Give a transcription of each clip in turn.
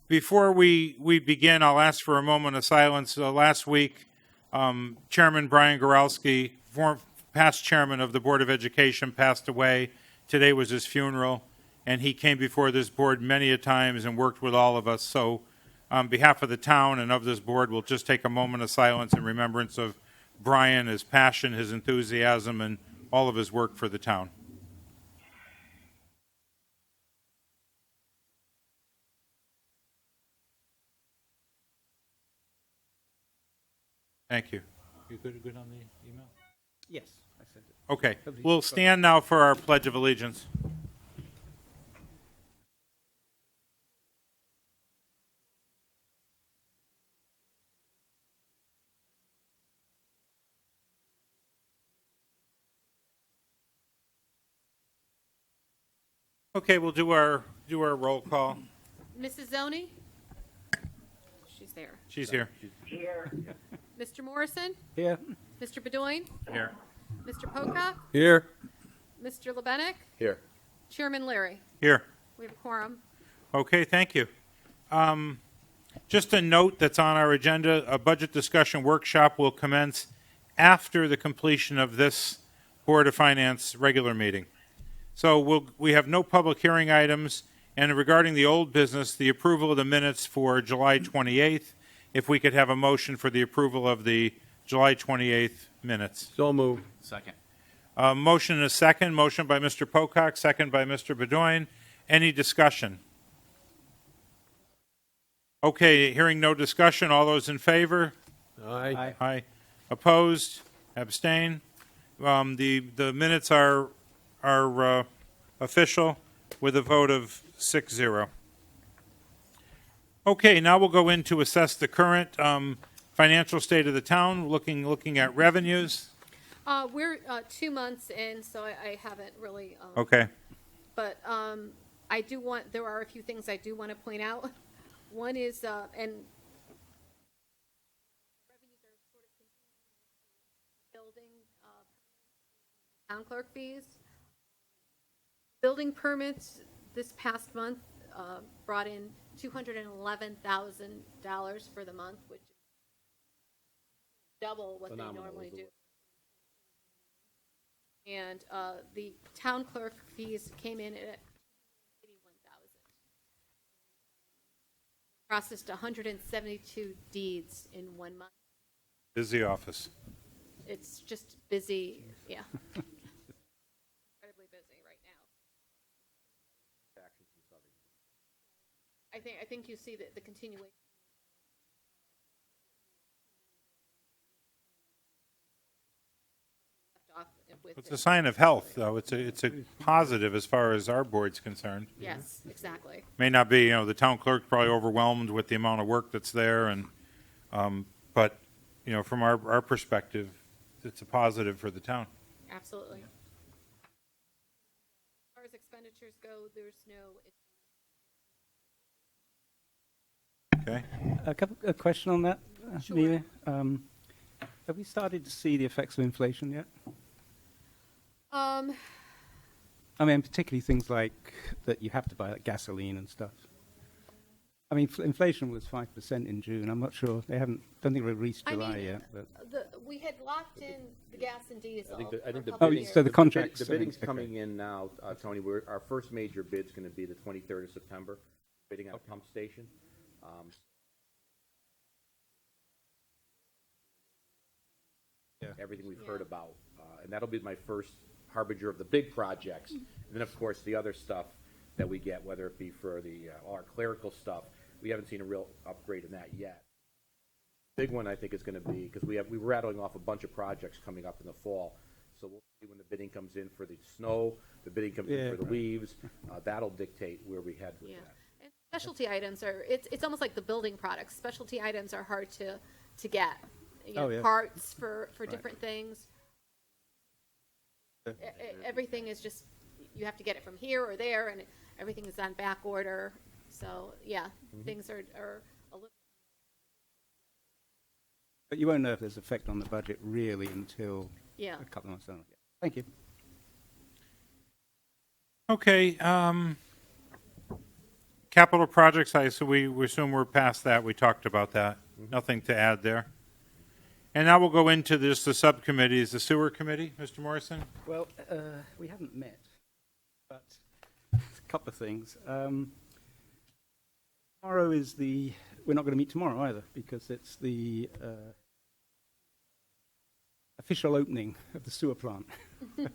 Before we begin, I'll ask for a moment of silence. Last week, Chairman Brian Goralski, past chairman of the Board of Education, passed away. Today was his funeral, and he came before this board many a times and worked with all of us. So on behalf of the town and of this board, we'll just take a moment of silence in remembrance of Brian, his passion, his enthusiasm, and all of his work for the town. Thank you. You good on the email? Yes, I sent it. Okay. We'll stand now for our Pledge of Allegiance. Okay, we'll do our roll call. Mrs. Zoni? She's there. She's here. Mr. Morrison? Here. Mr. Bedoin? Here. Mr. Pocock? Here. Mr. Lebenik? Here. Chairman Leary? Here. We have a quorum. Okay, thank you. Just a note that's on our agenda, a budget discussion workshop will commence after the completion of this Board of Finance regular meeting. So we have no public hearing items, and regarding the old business, the approval of the minutes for July 28th, if we could have a motion for the approval of the July 28th minutes. So moved. Second. Motion and a second. Motion by Mr. Pocock, second by Mr. Bedoin. Any discussion? Okay, hearing no discussion, all those in favor? Aye. Aye. Opposed? Abstain? The minutes are official with a vote of 6-0. Okay, now we'll go in to assess the current financial state of the town, looking at revenues. We're 2 months in, so I haven't really, Okay. but there are a few things I do want to point out. One is, and revenues are sort of building, town clerk fees. Building permits this past month brought in $211,000 for the month, which is double what Phenomenal, they normally isn't do. it? And the town clerk fees came in at $81,000. Processed 172 deeds in 1 month. Busy office. It's just busy, yeah. Incredibly busy right now. I think you see the continuation. Off with It's a sign of health, though. It's a positive as far as our board's concerned. Yes, exactly. May not be, the town clerk's probably overwhelmed with the amount of work that's there, and but from our perspective, it's a positive for the town. Absolutely. As far as expenditures go, there's no. Okay. A question on that, Sure. Amelia. Have we started to see the effects of inflation yet? I mean, particularly things like that you have to buy, like gasoline and stuff. I mean, inflation was 5% in June. I'm not sure. Don't think we reached July yet. But. We had locked in the gas and diesel. I think the for a bidding- couple Oh, years. so the contracts. The bidding's okay. coming in now, Tony. Our first major bid's going to be the 23rd of September, bidding at a pump station. Yeah. Everything we've heard about. And that'll be my first harbinger of the big projects. And then, of course, the other stuff that we get, whether it be for all our clerical stuff, we haven't seen a real upgrade in that yet. Big one, I think, is going to be, because we were rattling off a bunch of projects coming up in the fall. So we'll see when the bidding comes in for the snow, the bidding comes in for the right. leaves. That'll dictate where we head with Yeah. that. And specialty items it's almost like the building products. Specialty items are hard to get. Oh, yeah. Parts for different things. Everything is just, you have to get it from here or there, and everything is on back order. So, yeah, things are a little. But you won't know if there's effect on the budget really until Yeah. a couple of months down. Thank you. Okay. Capital projects, we assume we're past that. We talked about that. Nothing to add there. And now we'll go into the subcommittees. The sewer committee, Mr. Morrison? Well, we haven't met, but a couple of things. Tomorrow is we're not going to meet tomorrow either because it's the official opening of the sewer plant.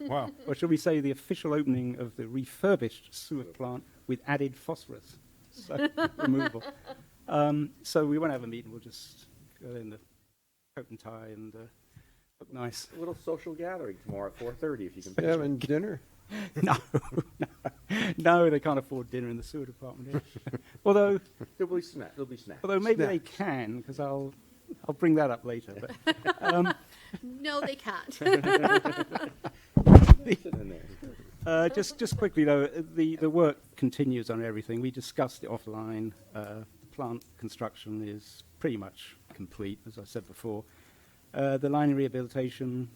Wow. Or shall we say the official opening of the refurbished sewer plant with added phosphorus removal. So we won't have a meeting. We'll just go in the coat and tie and look nice. A little social gathering tomorrow at 4:30 if you can. Having dinner? No, they can't afford dinner in the sewer department here. although There'll be snacks. maybe they can, because I'll bring that up later. But No, they can't. Sitting in there. just quickly though, the work continues on everything. We discussed it offline. Plant construction is pretty much complete, as I said before. The lining rehabilitation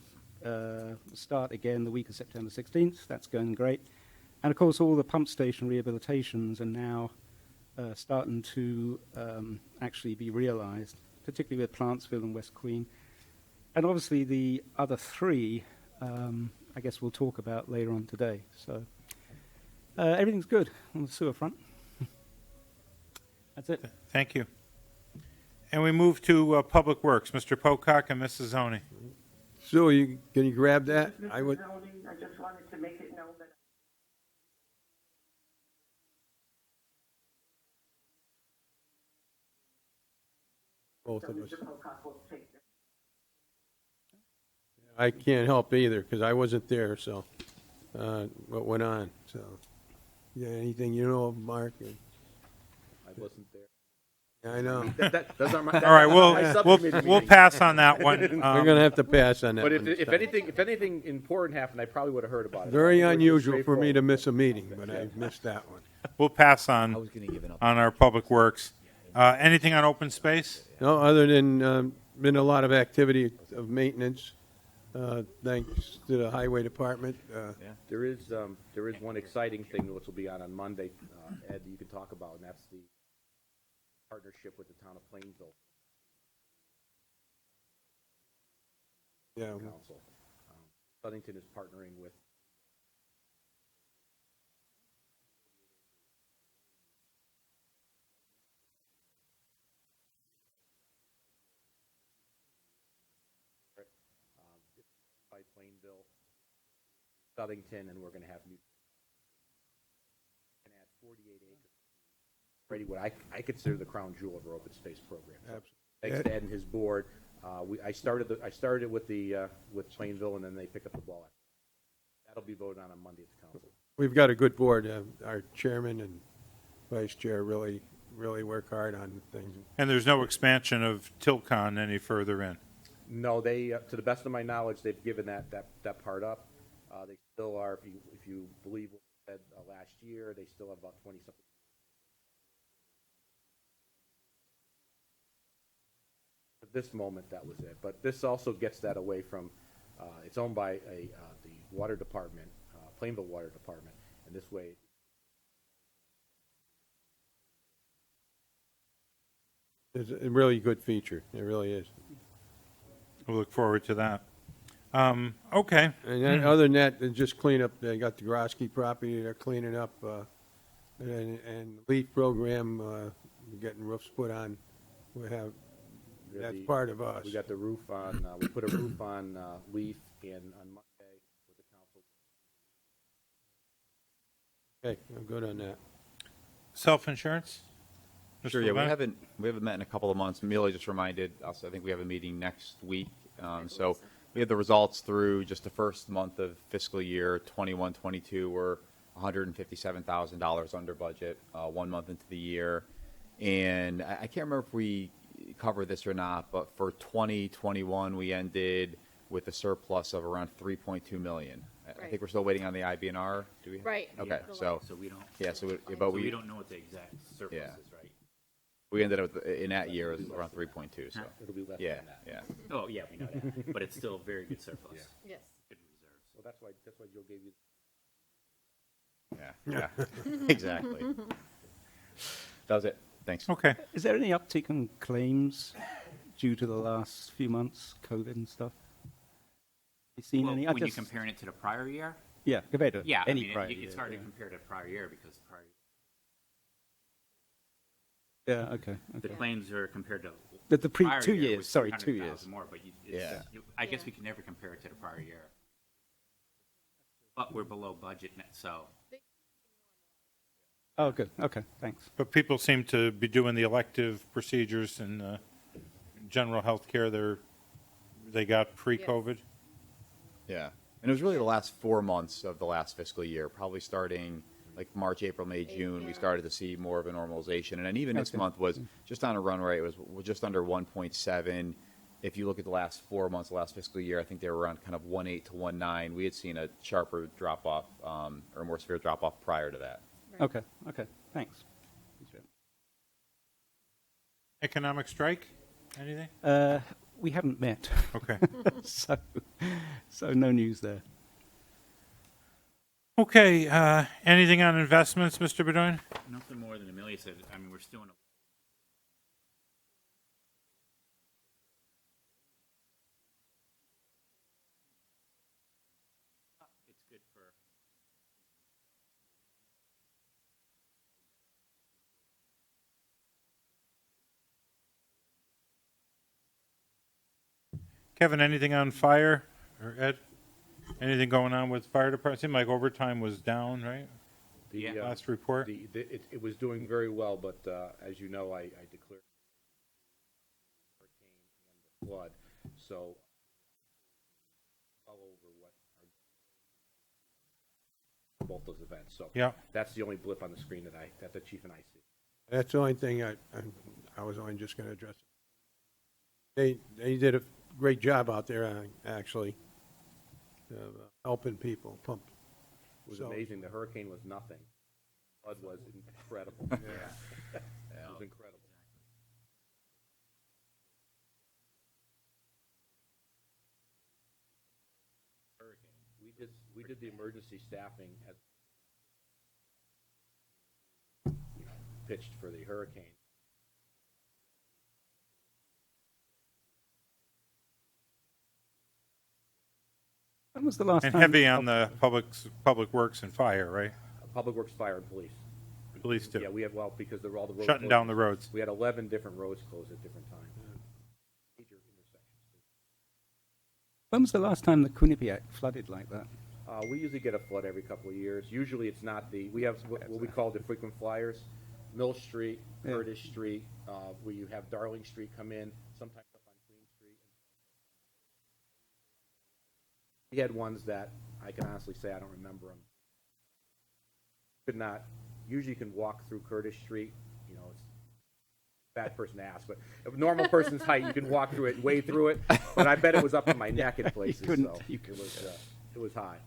will start again the week of September 16th. That's going great. And of course, all the pump station rehabilitations are now starting to actually be realized, particularly with Plantsville and West Queen. And obviously the other three, I guess we'll talk about later on today. So everything's good on the sewer front. That's it. Thank you. And we move to Public Works, Mr. Pocock and Mrs. Zoni. Sue, can you grab that? I just wanted to make it known that Both of us. Mr. Pocock will take this. I can't help either because I wasn't there, so what went on. So, yeah, anything you know of, Mark? I wasn't there. Yeah, I know. Those are my, All right, my subcommittee we'll meetings. pass on that one. We're going to have to pass on that. But one if this time. anything important happened, I probably would have heard about it. Very Yours was unusual for me to straightforward. miss a meeting, but I missed that one. We'll pass on our Public Works. Anything on open space? No, other than been a lot of activity of maintenance, thanks to the highway department. There is one exciting thing which will be on Monday, Ed, that you can talk about, and that's the partnership with the town of Plainville Yeah, Council. Southington is partnering with by Plainville, Southington, and we're going to have new. And add 48 acres. Already, what I consider the crown jewel of our open space program. So thanks to Ed and his board. I started it with with Plainville, and then they pick up the ball. That'll be voted on Monday at the council. we've got a good board. Our chairman and vice chair really work hard on things. And there's no expansion of Tilcon any further in. No, they, to the best of my knowledge, they've given that part up. They still are, if you believe what they said last year, they still have about 20-something. At this moment, that was it. But this also gets that away from, it's owned by the water department, Plainville Water Department, and this way. It's a really good feature. It really is. We'll look forward to that. Okay. And then other than that, they just clean up. They got the Grosky property they're cleaning up, and LEAF program getting roofs put on. We have that's part of us. We got the roof on. We put a roof on Leaf on Monday with the council. Okay, I'm good on that. Self-insurance? Mr. Sure, yeah, we Levesque? haven't met in a couple of months. Amelia just reminded us, I think we have a meeting next week. So we have the results through just the first month of fiscal year 21-22. We're $157,000 under budget, 1 month into the year. And I can't remember if we covered this or not, but for 2021, we ended with a surplus of around $3.2 million. I Right. think we're still waiting on the IBNR. Do we? Right. Okay, Yeah. so, So we don't, yeah, but so we, we don't know what the exact surplus Yeah. is, right? we ended up in that year it was around 3.2, so. It'll be less Yeah, than that. yeah. Oh, yeah, we know that, but it's still a very good surplus. Yes. Good reserves. Well, that's why Joe gave you. Yeah, yeah, exactly. That was it. Thanks. Okay. Is there any uptick in claims due to the last few months, COVID and stuff? You seen Well, any? when you're comparing it to the prior year, Yeah, compared to yeah, any I mean, prior it's year, hard to yeah. compare to prior year because the prior, Yeah, okay. the claims are compared to The prior 2 year years, was sorry, 2 300,000 years. more, but Yeah. I guess Yeah. we can never compare it to the prior year. But we're below budget net, so. Oh, good. Okay, thanks. But people seem to be doing the elective procedures and general health care they got pre-COVID. Yeah. And it was really the last 4 months of the last fiscal year, probably starting like March, April, May, June, we started to see more of a normalization. And then even this Okay. month was just on a run rate. It was just under 1.7. If you look at the last 4 months, the last fiscal year, I think they were around kind of 1.8 to 1.9. We had seen a sharper drop off or more severe drop off prior to that. Okay, okay, thanks. Economic strike? Anything? We haven't met, Okay. so no news there. Okay, anything on investments, Mr. Bedoin? Nothing more than Amelia said. I mean, we're still in a. It's good for. Kevin, anything on fire? Or Ed? Anything going on with fire department? Seemed like overtime was down, right? The, Yeah. Last report? it was doing very well, but as you know, I declared hurricane and the flood, so all over what are both those events. So Yeah. that's the only blip on the screen that the chief and I see. That's the only thing I was only just going to address. They did a great job out there, actually, helping people pump. It was So- amazing. The hurricane was nothing. Flood was incredible. Yeah. It was incredible. We did the emergency staffing as pitched for the hurricane. When was the last And time? heavy on the public works and fire, right? Public Works, Fire, and Police. Police too. Yeah, we have, well, because they're all the roads. Shutting down the roads. We had 11 different roads closed at different times. Major intersections. When was the last time the Quinnipiac flooded like that? We usually get a flood every couple of years. Usually it's not we have what we call the frequent flyers. Mill Street, Yeah. Curtis Street, where you have Darling Street come in, sometimes up on Queen Street. We had ones that I can honestly say I don't remember them. Could not, usually you can walk through Curtis Street, you know, it's a bad person to ask, but a normal person's height, you can walk through it and wade through it, but I bet it was up to my neck in places, couldn't- so you it was high.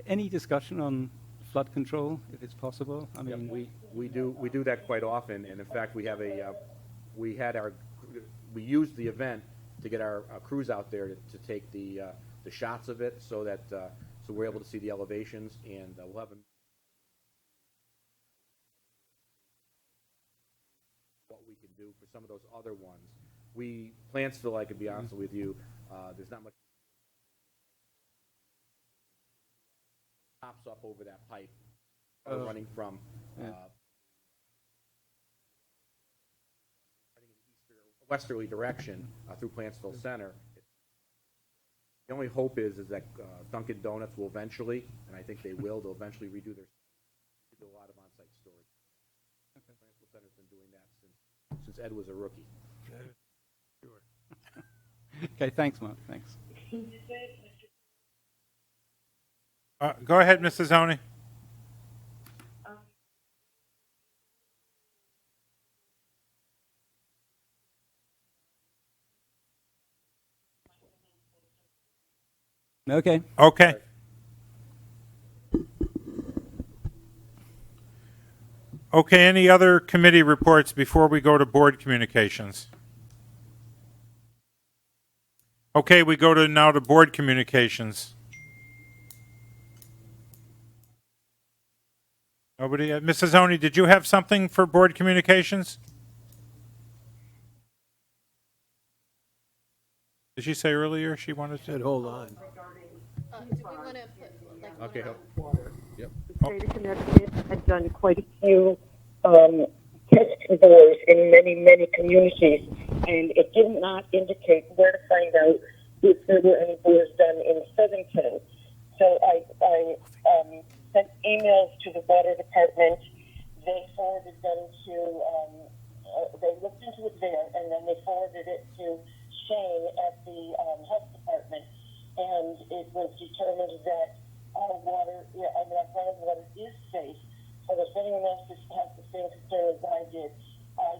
Any discussion on flood control, if it's possible? I Yeah, mean, we do that quite often, and in fact, we have we used the event to get our crews out there to take the shots of it, so that so we're able to see the elevations, and we'll have what we can do for some of those other ones. Plantsville, I can be honest with you, there's not much pops up over that pipe running from westerly direction through Plantsville Center. The only hope is that Dunkin' Donuts will eventually, and I think they will, they'll eventually redo do a lot of on-site storage. Plantsville Center's been doing that since Ed was a rookie. okay, thanks, Mark, thanks. Go ahead, Mrs. Oni. Okay. Okay. Okay, any other committee reports before we go to board communications? Okay, we go now to board communications. Nobody? Mrs. Oni, did you have something for board communications? Did she say earlier she wanted Said, to? hold on. Do we want to put, like, Okay, one Yep. The state of Connecticut has done quite a few test bores in many, many communities, and it did not indicate where to find out if there were any bores done in Southington. So I sent emails to the water department. They forwarded them to, they looked into it there, and then they forwarded it to Shane at the health department, and it was determined that our water, our groundwater is safe. So if anyone else has the same concern as I did, are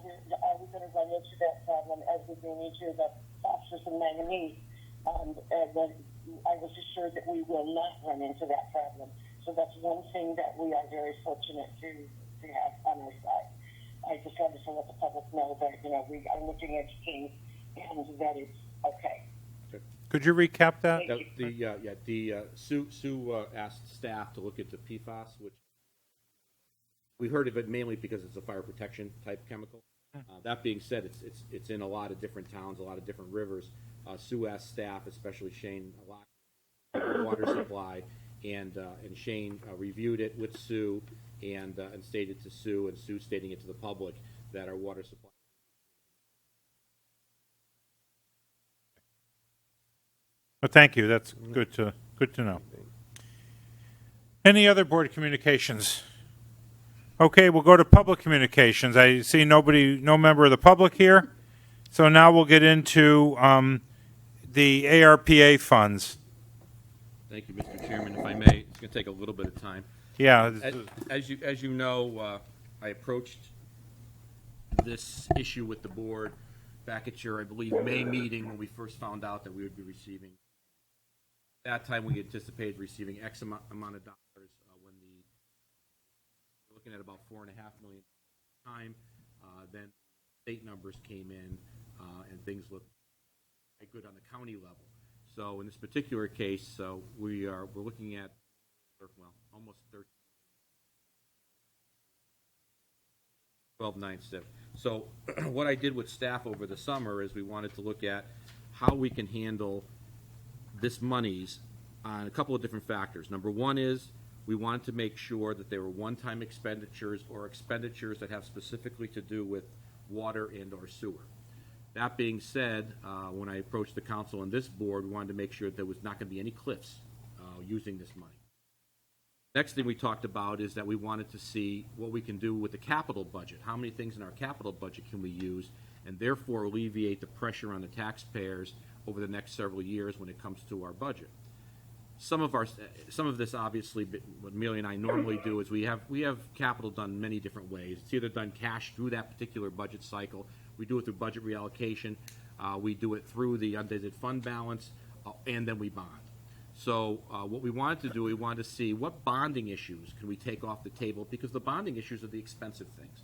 we going to run into that problem as we do into the phosphorus and manganese? And I was assured that we will not run into that problem. So that's one thing that we are very fortunate to have on our side. I just wanted to let the public know that, we are looking at things and that it's okay. Could you recap that? Sue asked staff to look at the PFAS, which we heard of it mainly because it's a fire protection type chemical. That being said, it's in a lot of different towns, a lot of different rivers. Sue asked staff, especially Shane, a lot of water supply, and Shane reviewed it with Sue and stated to Sue, and Sue stating it to the public that our water supply. Well, thank you. That's good to know. Any other board communications? Okay, we'll go to public communications. I see no member of the public here. So now we'll get into the ARPA funds. Thank you, Mr. Chairman. If I may, it's going to take a little bit of time. Yeah. As you know, I approached this issue with the board back at your, I believe, May meeting when we first found out that we would be receiving. At that time, we anticipated receiving X amount of dollars. When we're looking at about $4.5 million time, then state numbers came in, and things looked quite good on the county level. So in this particular case, we're looking at almost 12.97. So what I did with staff over the summer is we wanted to look at how we can handle this monies on a couple of different factors. Number one is we wanted to make sure that there were one-time expenditures or expenditures that have specifically to do with water and or sewer. That being said, when I approached the council and this board, we wanted to make sure that there was not going to be any cliffs using this money. Next thing we talked about is that we wanted to see what we can do with the capital budget. How many things in our capital budget can we use and therefore alleviate the pressure on the taxpayers over the next several years when it comes to our budget. Some of this, obviously, what Amelia and I normally do is we have capital done many different ways. It's either done cash through that particular budget cycle. We do it through budget reallocation. We do it through the undated fund balance, and then we bond. So what we wanted to do, we wanted to see what bonding issues can we take off the table, because the bonding issues are the expensive things.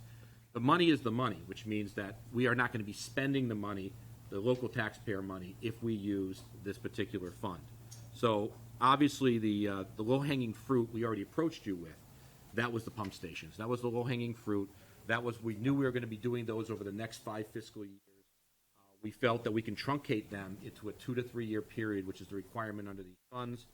The money is the money, which means that we are not going to be spending the money, the local taxpayer money, if we use this particular fund. So obviously the low-hanging fruit we already approached you with, that was the pump stations. That was the low-hanging fruit. We knew we were going to be doing those over the next 5 fiscal years. We felt that we can truncate them into a 2 to 3 year period, which is the requirement under these funds.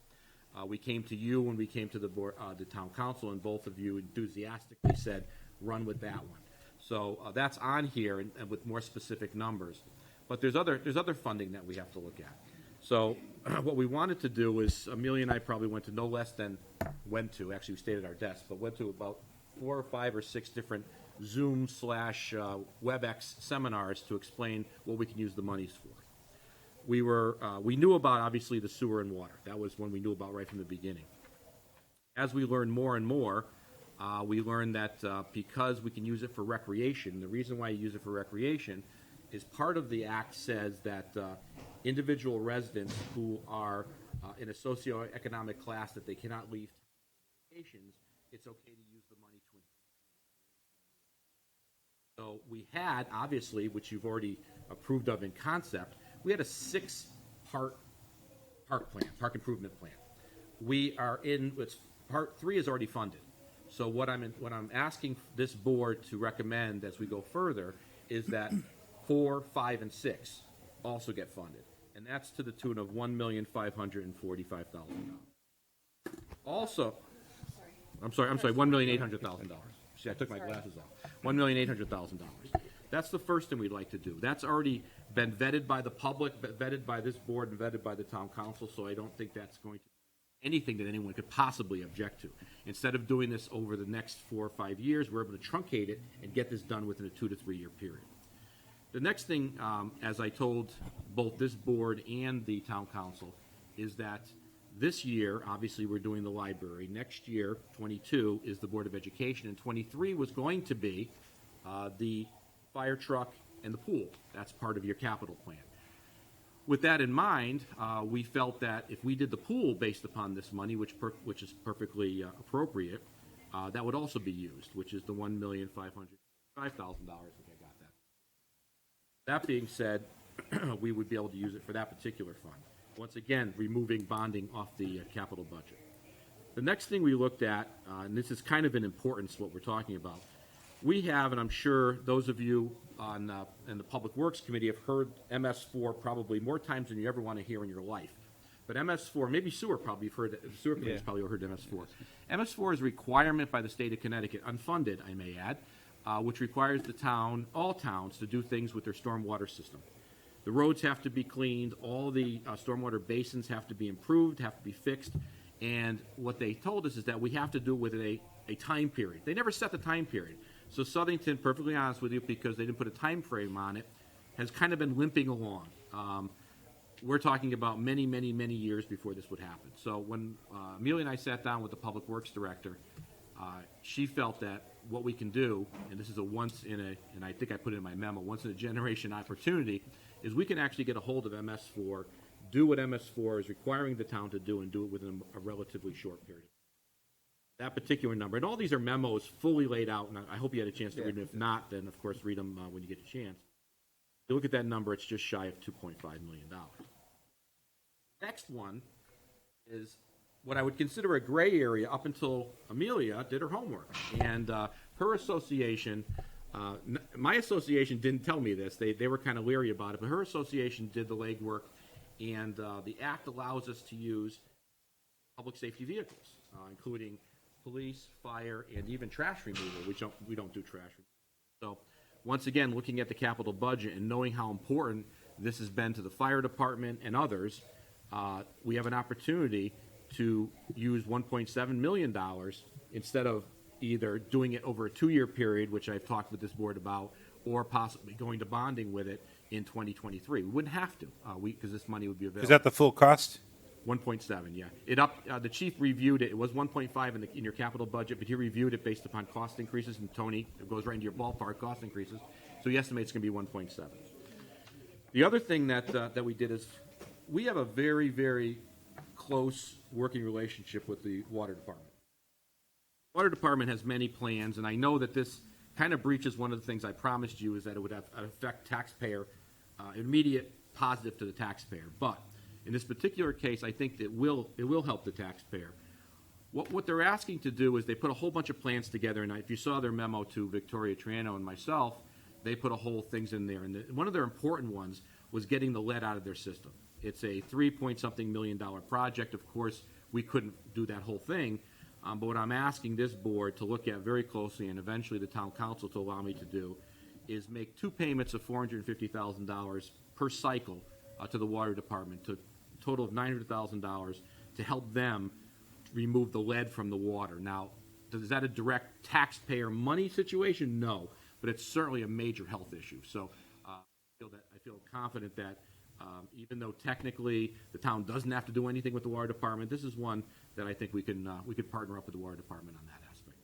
We came to you when we came to the board, the town council, and both of you enthusiastically said, run with that one. So that's on here and with more specific numbers. But there's other funding that we have to look at. So what we wanted to do is, Amelia and I probably went to actually we stayed at our desk, but went to about 4 or 5 or 6 different Zoom / WebEx seminars to explain what we can use the monies for. We knew about, obviously, the sewer and water. That was one we knew about right from the beginning. As we learned more and more, we learned that because we can use it for recreation, the reason why you use it for recreation is part of the act says that individual residents who are in a socioeconomic class that they cannot leave vacations, it's okay to use the money to. So we had, obviously, which you've already approved of in concept, we had a 6-part park improvement plan. We are part 3 is already funded. So what I'm asking this board to recommend as we go further is that 4, 5, and 6 also get funded. And that's to the tune of $1,545,000. Also, I'm sorry, $1,800,000. See, I took my glasses off. $1,800,000. That's the first thing we'd like to do. That's already been vetted by the public, vetted by this board, and vetted by the town council, so I don't think that's going to be anything that anyone could possibly object to. Instead of doing this over the next 4 or 5 years, we're able to truncate it and get this done within a 2 to 3 year period. The next thing, as I told both this board and the town council, is that this year, obviously, we're doing the library. Next year, 22, is the Board of Education, and 23 was going to be the fire truck and the pool. That's part of your capital plan. With that in mind, we felt that if we did the pool based upon this money, which is perfectly appropriate, that would also be used, which is the $1,505,000. I think I got that. That being said, we would be able to use it for that particular fund. Once again, removing bonding off the capital budget. The next thing we looked at, and this is kind of in importance what we're talking about, we have, and I'm sure those of you on in the Public Works Committee have heard MS4 probably more times than you ever want to hear in your life. But MS4, maybe sewer probably you've heard, sewer committee's probably heard MS4. MS4 is a requirement by the state of Connecticut, unfunded, I may add, which requires the town, all towns, to do things with their stormwater system. The roads have to be cleaned, all the stormwater basins have to be improved, have to be fixed, and what they told us is that we have to do it within a time period. They never set the time period. So Southington, perfectly honest with you, because they didn't put a time frame on it, has kind of been limping along. We're talking about many, many, many years before this would happen. So when Amelia and I sat down with the Public Works Director, she felt that what we can do, and this is a once in a, and I think I put it in my memo, once in a generation opportunity, is we can actually get a hold of MS4, do what MS4 is requiring the town to do, and do it within a relatively short period. That particular number, and all these are memos fully laid out, and I hope you had a chance to read them. If not, then of course read them when you get a chance. If you look at that number, it's just shy of $2.5 million. Next one is what I would consider a gray area up until Amelia did her homework. And her association, my association didn't tell me this. They were kind of leery about it, but her association did the legwork, and the act allows us to use public safety vehicles, including police, fire, and even trash removal. We don't do trash removal. So once again, looking at the capital budget and knowing how important this has been to the fire department and others, we have an opportunity to use $1.7 million instead of either doing it over a 2-year period, which I've talked with this board about, or possibly going to bonding with it in 2023. We wouldn't have to, because this money would be available. Is that the full cost? 1.7, yeah. The chief reviewed it. It was 1.5 in your capital budget, but he reviewed it based upon cost increases, and Tony, it goes right into your ballpark, cost increases. So he estimates it's going to be 1.7. The other thing that we did is we have a very, very close working relationship with the water department. The water department has many plans, and I know that this kind of breaches one of the things I promised you, is that it would affect taxpayer, immediate positive to the taxpayer. But in this particular case, I think that it will help the taxpayer. What they're asking to do is they put a whole bunch of plans together, and if you saw their memo to Victoria Triano and myself, they put a whole things in there. And one of their important ones was getting the lead out of their system. It's a $3-point-something million project. Of course, we couldn't do that whole thing. But what I'm asking this board to look at very closely, and eventually the town council to allow me to do, is make 2 payments of $450,000 per cycle to the water department, to a total of $900,000 to help them remove the lead from the water. Now, is that a direct taxpayer money situation? No, but it's certainly a major health issue. So I feel confident that even though technically the town doesn't have to do anything with the water department, this is one that I think we could partner up with the water department on that aspect.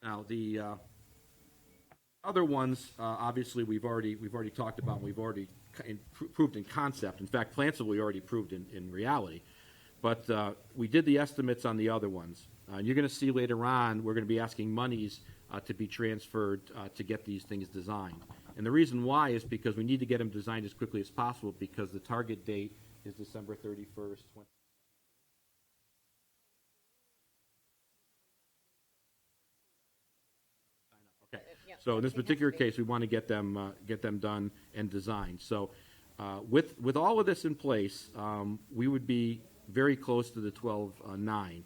Now, the other ones, obviously, we've already talked about, and we've already proved in concept. In fact, Plantsville we already proved in reality. But we did the estimates on the other ones. And you're going to see later on, we're going to be asking monies to be transferred to get these things designed. And the reason why is because we need to get them designed as quickly as possible, because the target date is December 31st, Yep. So in this Everything has to particular be- case, we want to get them done and designed. So with all of this in place, we would be very close to the 12.9.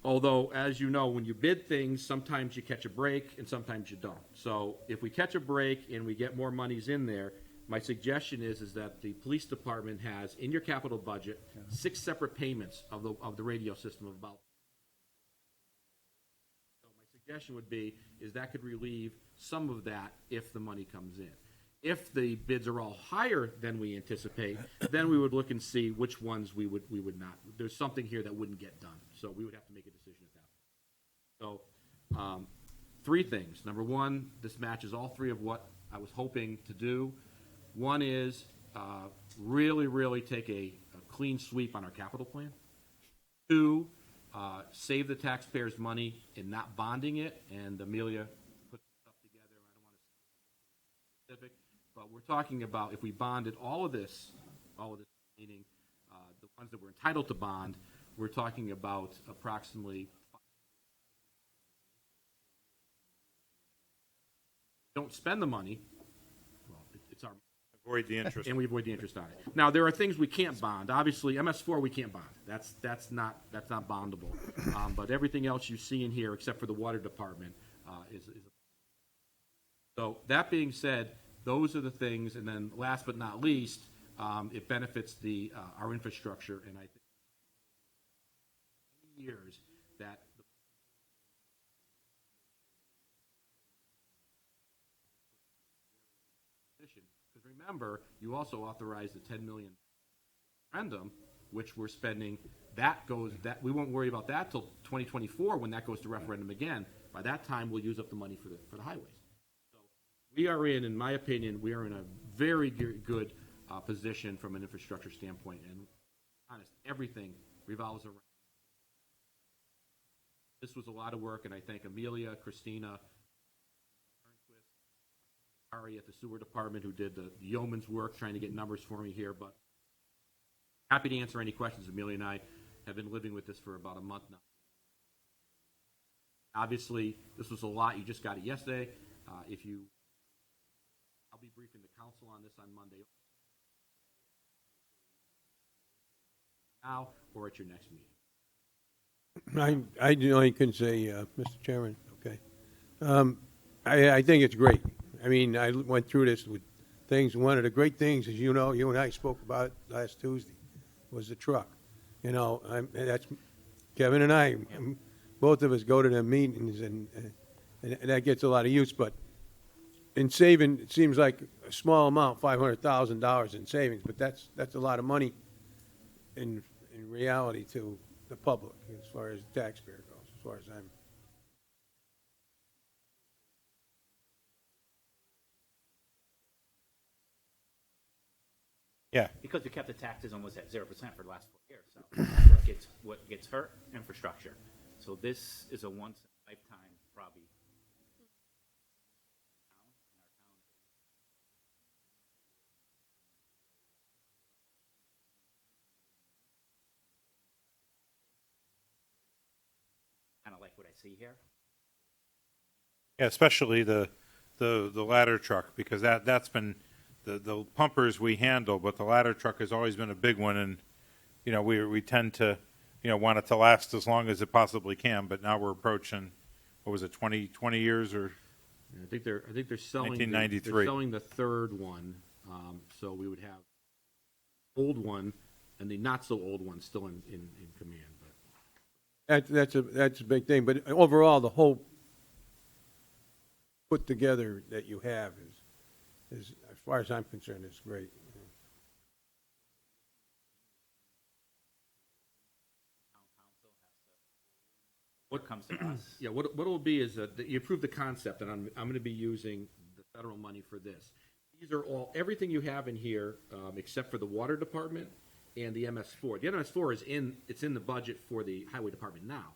Although, as you know, when you bid things, sometimes you catch a break and sometimes you don't. So if we catch a break and we get more monies in there, my suggestion is that the police department has, in your capital budget, 6 separate payments of the radio system of about. So my suggestion would be, is that could relieve some of that if the money comes in. If the bids are all higher than we anticipate, then we would look and see which ones we would not. There's something here that wouldn't get done, so we would have to make a decision at that point. So, 3 things. Number 1, this matches all 3 of what I was hoping to do. One is really take a clean sweep on our capital plan. 2, save the taxpayers' money in not bonding it, and Amelia put stuff together. I don't want to be specific, but we're talking about if we bonded all of this, meaning the ones that we're entitled to bond, we're talking about approximately. Don't spend the money. Well, it's our. Avoid the interest. And we avoid the interest on it. Now, there are things we can't bond. Obviously, MS4 we can't bond. That's not bondable. But everything else you see in here, except for the water department, is. So that being said, those are the things. And then, last but not least, it benefits our infrastructure. And I think years that. Because remember, you also authorized the $10 million referendum, which we're spending. That we won't worry about that till 2024 when that goes to referendum again. By that time, we'll use up the money for the highways. So we are in my opinion, we are in a very good position from an infrastructure standpoint. And honest, everything revolves around. This was a lot of work, and I thank Amelia, Christina, Ari at the sewer department who did the yeoman's work trying to get numbers for me here, but happy to answer any questions. Amelia and I have been living with this for about a month now. Obviously, this was a lot. You just got it yesterday. I'll be briefing the council on this on Monday. Now or at your next meeting. I only can say, Mr. Chairman, okay. I think it's great. I mean, I went through this with things. One of the great things, as you know, you and I spoke about last Tuesday, was the truck. You know, that's Kevin and I, both of us go to the meetings, and that gets a lot of use. But in saving, it seems like a small amount, $500,000 in savings, but that's a lot of money in reality to the public as far as the taxpayer goes, as far as I'm. Yeah. Because we kept the taxes almost at 0% for the last 4 years, so what gets hurt? Infrastructure. So this is a once in a lifetime, probably. Kind of like what I see here. Yeah, especially the ladder truck, because that's been the pumpers we handle, but the ladder truck has always been a big one, and you know we tend to want it to last as long as it possibly can. But now we're approaching, what was it, 20 years or? I think they're selling 1993. They're selling the third one, so we would have old one and the not so old one still in command. But That's a big thing. But overall, the whole put together that you have is as far as I'm concerned, is great. What comes to us? yeah, what it will be is that you approve the concept, and I'm going to be using the federal money for this. These are everything you have in here, except for the water department and the MS4. The MS4 is in the budget for the highway department now.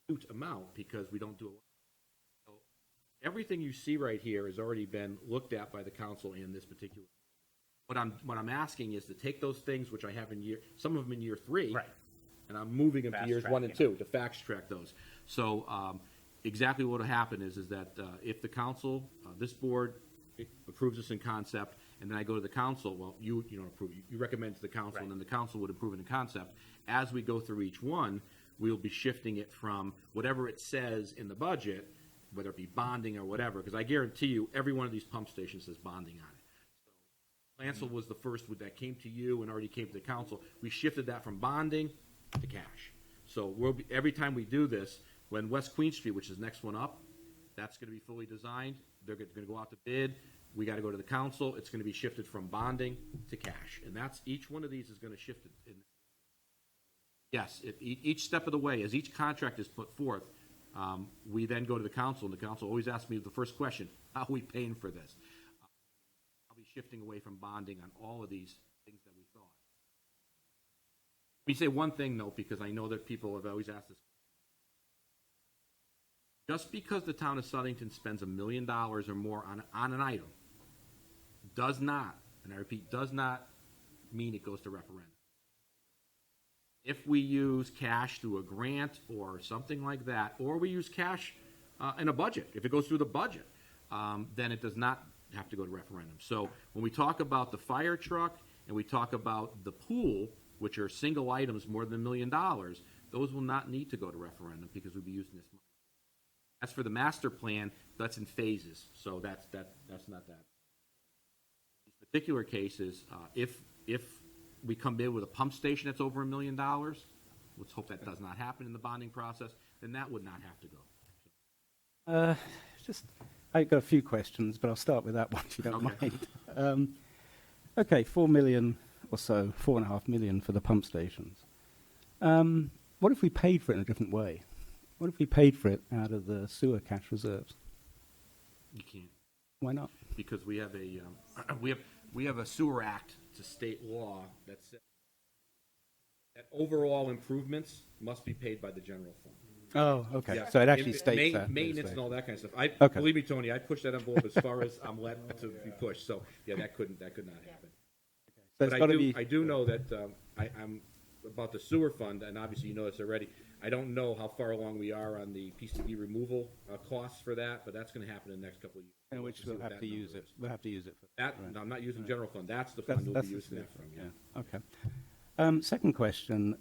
Huge amount because we don't do it. So everything you see right here has already been looked at by the council in this particular. What I'm asking is to take those things which I have some of them in year 3, Right. and I'm moving them to Fast years track, 1 and 2 to fast track those. So exactly what will happen is that if the council, this board approves this in concept, and then I go to the council, well, you don't approve, you recommend to the council, and then the council would approve it in concept. As we go through each one, we'll be shifting it from whatever it says in the budget, whether it be bonding or whatever, because I guarantee you, every one of these pump stations has bonding on it. Lancel was the first that came to you and already came to the council. We shifted that from bonding to cash. So every time we do this, when West Queen Street, which is the next one up, that's going to be fully designed. They're going to go out to bid. We got to go to the council. It's going to be shifted from bonding to cash. And each one of these is going to shift it. Yes, each step of the way, as each contract is put forth, we then go to the council, and the council always asks me the first question, how are we paying for this? I'll be shifting away from bonding on all of these things that we thought. Let me say one thing, though, because I know that people have always asked this. Just because the town of Southington spends $1 million or more on an item does not, and I repeat, does not mean it goes to referendum. If we use cash through a grant or something like that, or we use cash in a budget, if it goes through the budget, then it does not have to go to referendum. So when we talk about the fire truck and we talk about the pool, which are single items more than $1 million, those will not need to go to referendum because we'll be using this money. As for the master plan, that's in phases, so that's not that. In particular cases, if we come in with a pump station that's over $1 million, let's hope that does not happen in the bonding process, then that would not have to go. I've got a few questions, but I'll start with that one if you don't mind. Okay, 4 million or so, 4.5 million for the pump stations. What if we paid for it in a different way? What if we paid for it out of the sewer cash reserves? You can't, Why not? because we have a sewer act to state law that says that overall improvements must be paid by the general fund. Oh, okay. Yeah. So it actually states that. Maintenance and all that kind of stuff. Okay. Believe me, Tony, I pushed that envelope as far as I'm let to be pushed. So yeah, that could not happen. So it's But got to be. I do know that I'm about the sewer fund, and obviously you know this already. I don't know how far along we are on the PCB removal costs for that, but that's going to happen in the next couple of years. In which we'll have to use it. We'll have to use it for That, right. no, I'm not using general fund. That's the fund we'll That's be the using that SNF, from. Yeah. Okay. Second question.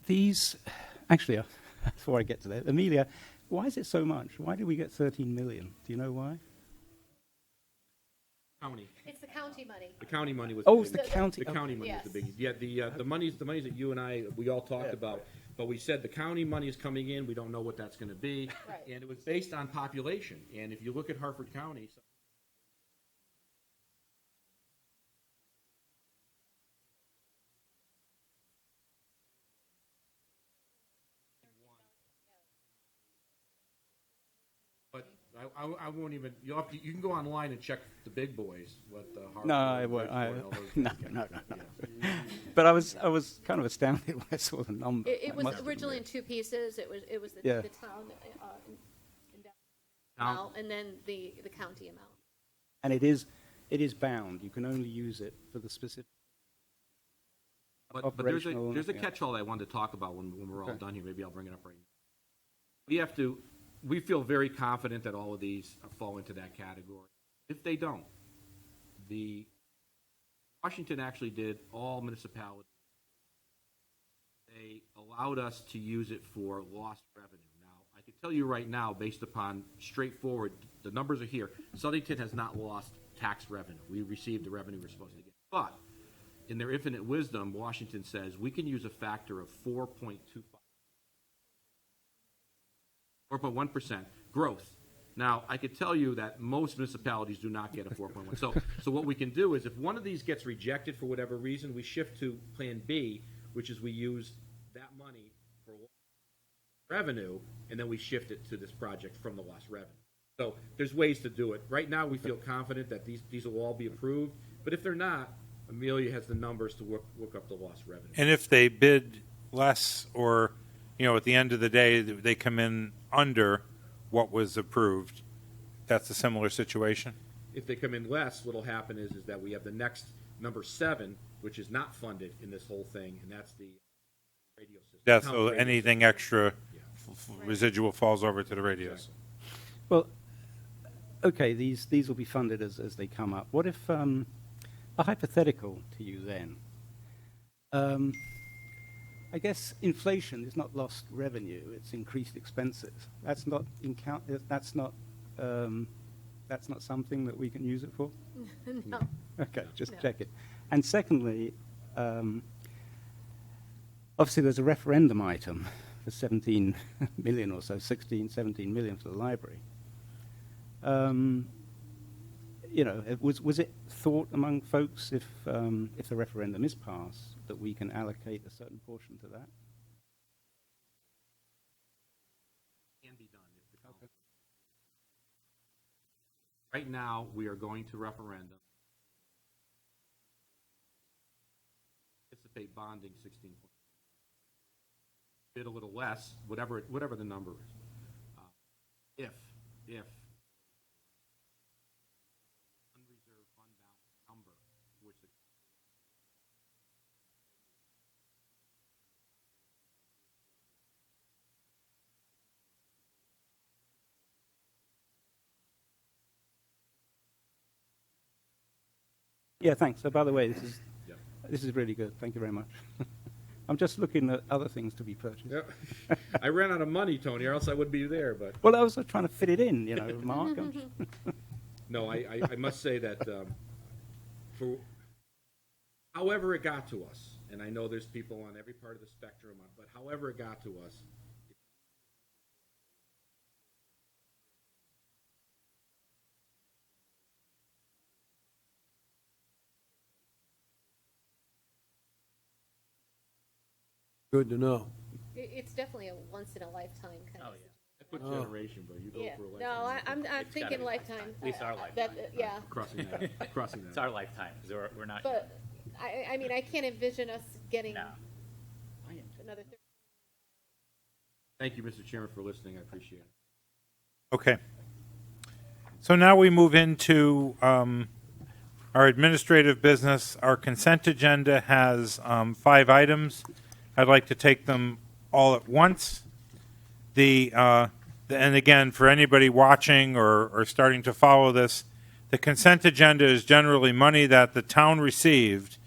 These, actually, before I get to that, Amelia, why is it so much? Why did we get 13 million? Do you know why? County. It's the county money. The county money was. Oh, big. it's the county. The county money Yes. is the big. Yeah, the monies that you and I we all talked about, but we said the county money is coming in. We don't know what that's going to be, Right. and it was based on population. And if you look at Harford County. But I won't even. You can go online and check the big boys. What the Harvard, No, I won't. Bridgeport, all those No, guys get. no. But I was kind of astounded when I saw the number. It was must have been originally in there. two pieces. It was the, Yeah. the town in Now- amount, and then the county amount. And it is bound. You can only use it for the specific. But Operational, there's a yeah. catch-all I wanted to talk about when we're all Okay. done here. Maybe I'll bring it up right now. We feel very confident that all of these fall into that category. If they don't, Washington actually did all municipalities. They allowed us to use it for lost revenue. Now, I can tell you right now, based upon straightforward, the numbers are here. Southington has not lost tax revenue. We received the revenue we're supposed to get. But in their infinite wisdom, Washington says we can use a factor of 4.1% growth. Now, I could tell you that most municipalities do not get a 4.1. So what we can do is if one of these gets rejected for whatever reason, we shift to Plan B, which is we use that money for revenue, and then we shift it to this project from the lost revenue. So there's ways to do it. Right now, we feel confident that these will all be approved, but if they're not, Amelia has the numbers to work up the lost revenue. And if they bid less or, at the end of the day, they come in under what was approved, that's a similar situation? If they come in less, what'll happen is that we have the next number 7, which is not funded in this whole thing, and that's the radio system. That's Town so radio anything extra residual falls over to the radios. Well, okay, these will be funded as they come up. What if, a hypothetical to you then, I guess inflation is not lost revenue, it's increased expenses. That's not something that we can use it for? No. Okay, just No. check it. And secondly, obviously there's a referendum item for 17 million or so, 16, 17 million for the library. You know, was it thought among folks if the referendum is passed that we can allocate a certain portion to that? Can be done if the council. Right now, we are going to referendum. Anticipate bonding 16. Bid a little less, whatever the number is. If unreserved fund balance number, which the Yeah, thanks. So by the way, this Yeah. is really good. Thank you very much. I'm just looking at other things to be purchased. Yeah. I ran out of money, Tony, or else I would be there, but. Well, I was trying to fit it in, you know, Mark. No, I must say that for however it got to us, and I know there's people on every part of the spectrum, but however it got to us, Good to know. It's definitely a once in a lifetime kind Oh, of. yeah. I put generation, but you go Yeah, for a lifetime. no, I'm It's gotta thinking be lifetime. At least our lifetime. Yeah, Crossing that, crossing It's that. our lifetime, 'cause we're not. but I mean, I can't envision us getting No. another. Thank you, Mr. Chairman, for listening. I appreciate it. Okay. So now we move into our administrative business. Our consent agenda has 5 items. I'd like to take them all at once. And again, for anybody watching or starting to follow this, the consent agenda is generally money that the town received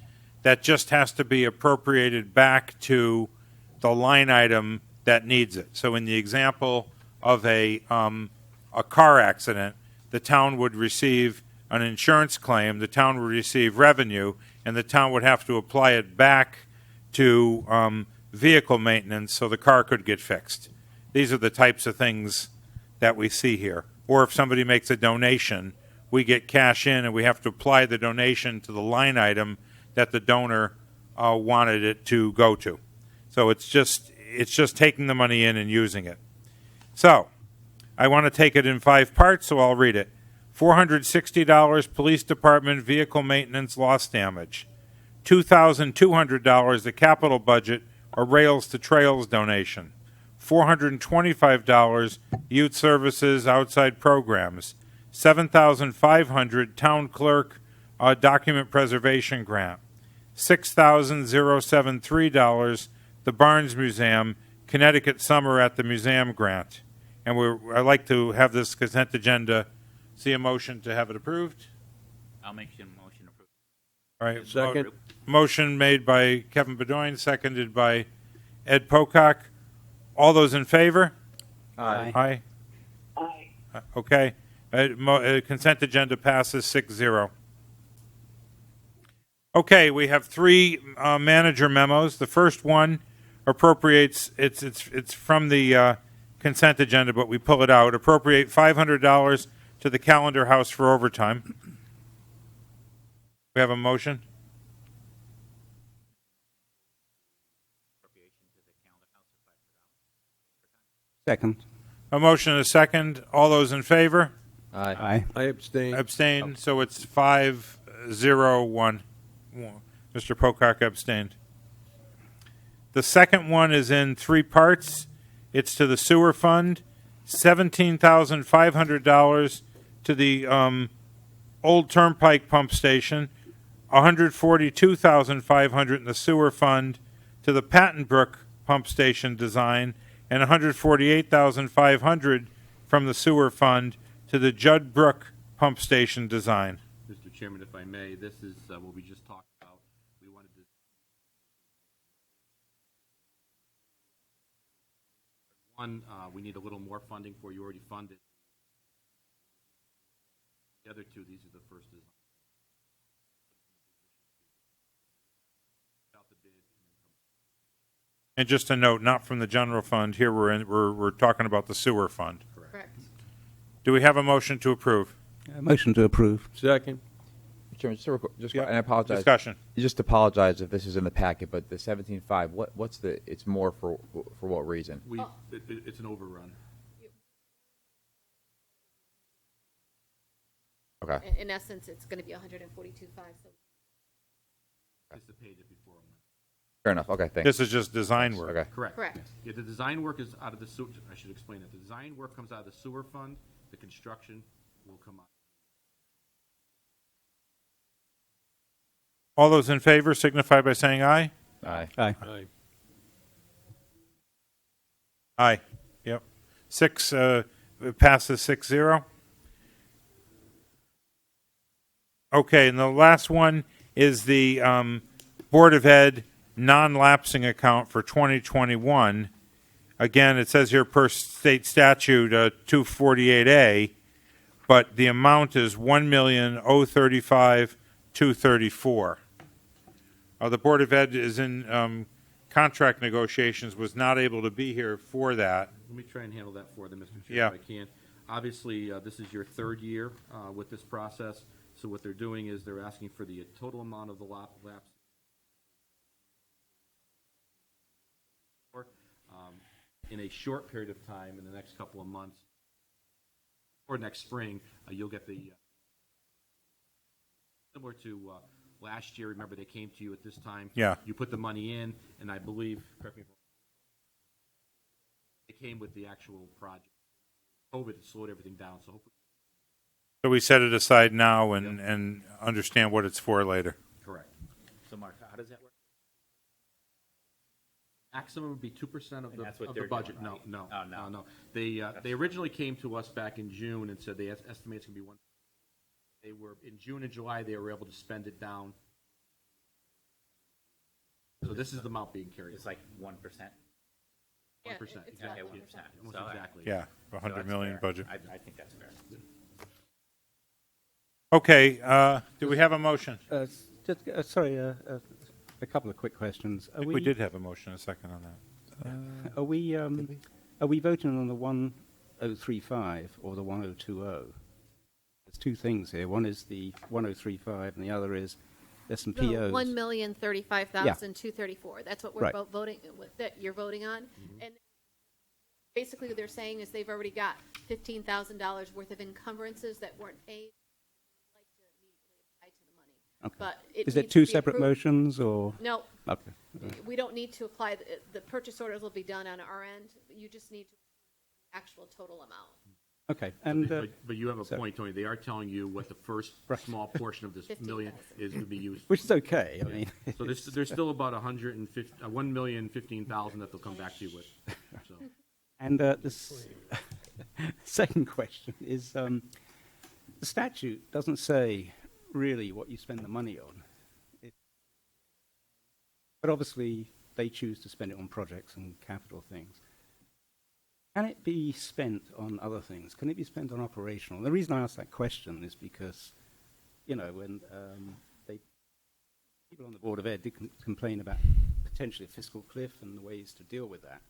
that just has to be appropriated back to the line item that needs it. So in the example of a car accident, the town would receive an insurance claim, the town would receive revenue, and the town would have to apply it back to vehicle maintenance so the car could get fixed. These are the types of things that we see here. Or if somebody makes a donation, we get cash in and we have to apply the donation to the line item that the donor wanted it to go to. So it's just taking the money in and using it. So I want to take it in 5 parts, so I'll read it. $460 police department vehicle maintenance loss damage. $2,200 the capital budget or Rails to Trails donation. $425 youth services outside programs. $7,500 town clerk document preservation grant. $6,073 the Barnes Museum Connecticut Summer at the Museum grant. And I'd like to have this consent agenda, see a motion to have it approved. I'll make a motion approved. All right. Second. Motion made by Kevin Bedoin, seconded by Ed Pocock. All those in favor? Aye. Aye. Aye. Okay. Consent agenda passes 6-0. Okay, we have 3 manager memos. The first one appropriates, it's from the consent agenda, but we pull it out. Appropriate $500 to the Calendar House for overtime. We have a motion? Second. A motion and a second. All those in favor? Aye. I abstain. Abstain, so it's 5-0-1. Mr. Pocock abstained. The second one is in 3 parts. It's to the sewer fund, $17,500 to the old Turnpike pump station, $142,500 in the sewer fund to the Patton Brook pump station design, and $148,500 from the sewer fund to the Judd Brook Pump Station design. Mr. Chairman, if I may, this is what we just talked about. We wanted to. One, we need a little more funding for, you already funded. The other two, these are the first design. Out the bid, and then come. And just a note, not from the general fund, here we're talking about the sewer fund. Correct. Do we have a motion to approve? Motion to approve. Second. Chairman, just Yeah. and I apologize. Discussion. Just apologize if this is in the packet, but the 17.5, what's the, it's more for what reason? It's an overrun. Okay. In essence, it's going to be 142.5, so Anticipated before. Fair enough. Okay, thanks. This is just design work. Okay. Correct. Correct. Yeah, the design work is out of the sewer, I should explain that. The design work comes out of the sewer fund, the construction will come out. All those in favor signify by saying aye. Aye. Aye. Aye. Aye. Yep. Six, passes 6-0. Okay, and the last one is the Board of Ed non-lapsing account for 2021. Again, it says here per state statute 248A, but the amount is $1,035,234. The Board of Ed is in contract negotiations, was not able to be here for that. Let me try and handle that for them, Mr. Chair, Yeah. if I can. Obviously, this is your third year with this process, so what they're doing is they're asking for the total amount of the lapse. In a short period of time, in the next couple of months, or next spring, you'll get the, similar to last year, remember they came to you at this time? Yeah. You put the money in, and I believe, correct me if I'm wrong, it came with the actual project. COVID slowed everything down, so hopefully, So we set it aside now and understand what it's for later. correct. So Mark, how does that work? Maximum would be 2% of And that's what the they're budget. doing, No, right? no, Oh, no. no. They originally came to us back in June and said they estimate it's gonna be one. They were, in June and July, they were able to spend it down. So this is the amount being carried. It's like 1%. 1%. It's about Okay, 1%. Almost So, exactly. Yeah, So $100 that's million fair. budget. I think that's fair. Okay, do we have a motion? Sorry, a couple of quick questions. I think we did have a motion, a second on that. Are we voting on the 1035 or the 1020? There's two things here. One is the 1035, and the other is there's some POs. 1,035,234. That's what we're Right. voting, that you're voting on. And basically what they're saying is they've already got $15,000 worth of encumbrances that weren't paid. Like to immediately apply to the money. Okay. But it Is it needs two to be separate approved. motions or? No, Okay. we don't need to apply, the purchase orders will be done on our end. You just need to actual total amount. Okay. And But you have a so- point, Tony. They are telling you what the first small portion of this 15,000. million is going to be used for. which is okay. I mean, So there's still about 1,015,000 that they'll come back to you with. So. and this second question is the statute doesn't say really what you spend the money on. But obviously, they choose to spend it on projects and capital things. Can it be spent on other things? Can it be spent on operational? The reason I ask that question is because, you know, when people on the Board of Ed did complain about potentially a fiscal cliff and the ways to deal with that.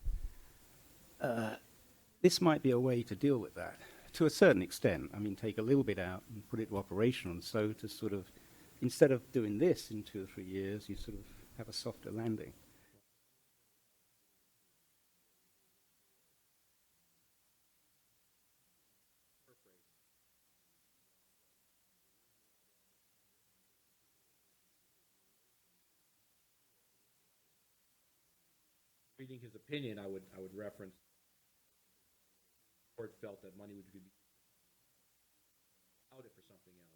This might be a way to deal with that to a certain extent. I mean, take a little bit out and put it to operational. So to sort of, instead of doing this in 2 or 3 years, you sort of have a softer landing. Reading his opinion, I would reference. Court felt that money would be out it for something else.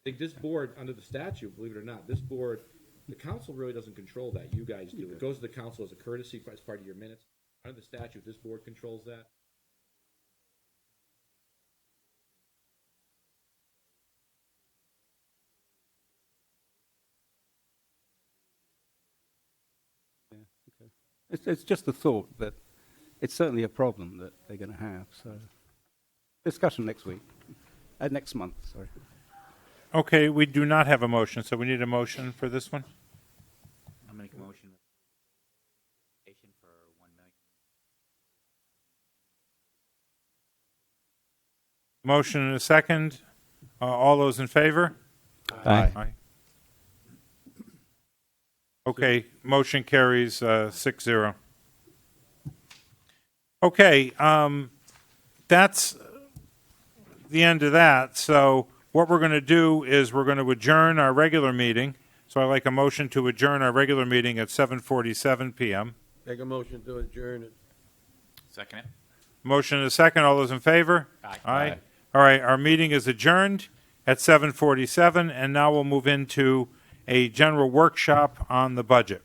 I think this board, under the statute, believe it or not, this board The council really doesn't control that. You guys do. It goes to the council as a courtesy as part of your minutes. Under the statute, this board controls that. It's just a thought that it's certainly a problem that they're going to have. So, discussion next week, next month. Sorry. Okay, we do not have a motion, so we need a motion for this one. I'll make a motion for 1 million. Motion and a second. All those in favor? Aye. Okay, motion carries 6-0. Okay, that's the end of that. So what we're going to do is we're going to adjourn our regular meeting. So I'd like a motion to adjourn our regular meeting at 7:47 p.m. Make a motion to adjourn it. Second it. Motion and a second. All those in favor? Aye. Aye. All right, our meeting is adjourned at 7:47, and now we'll move into a general workshop on the budget.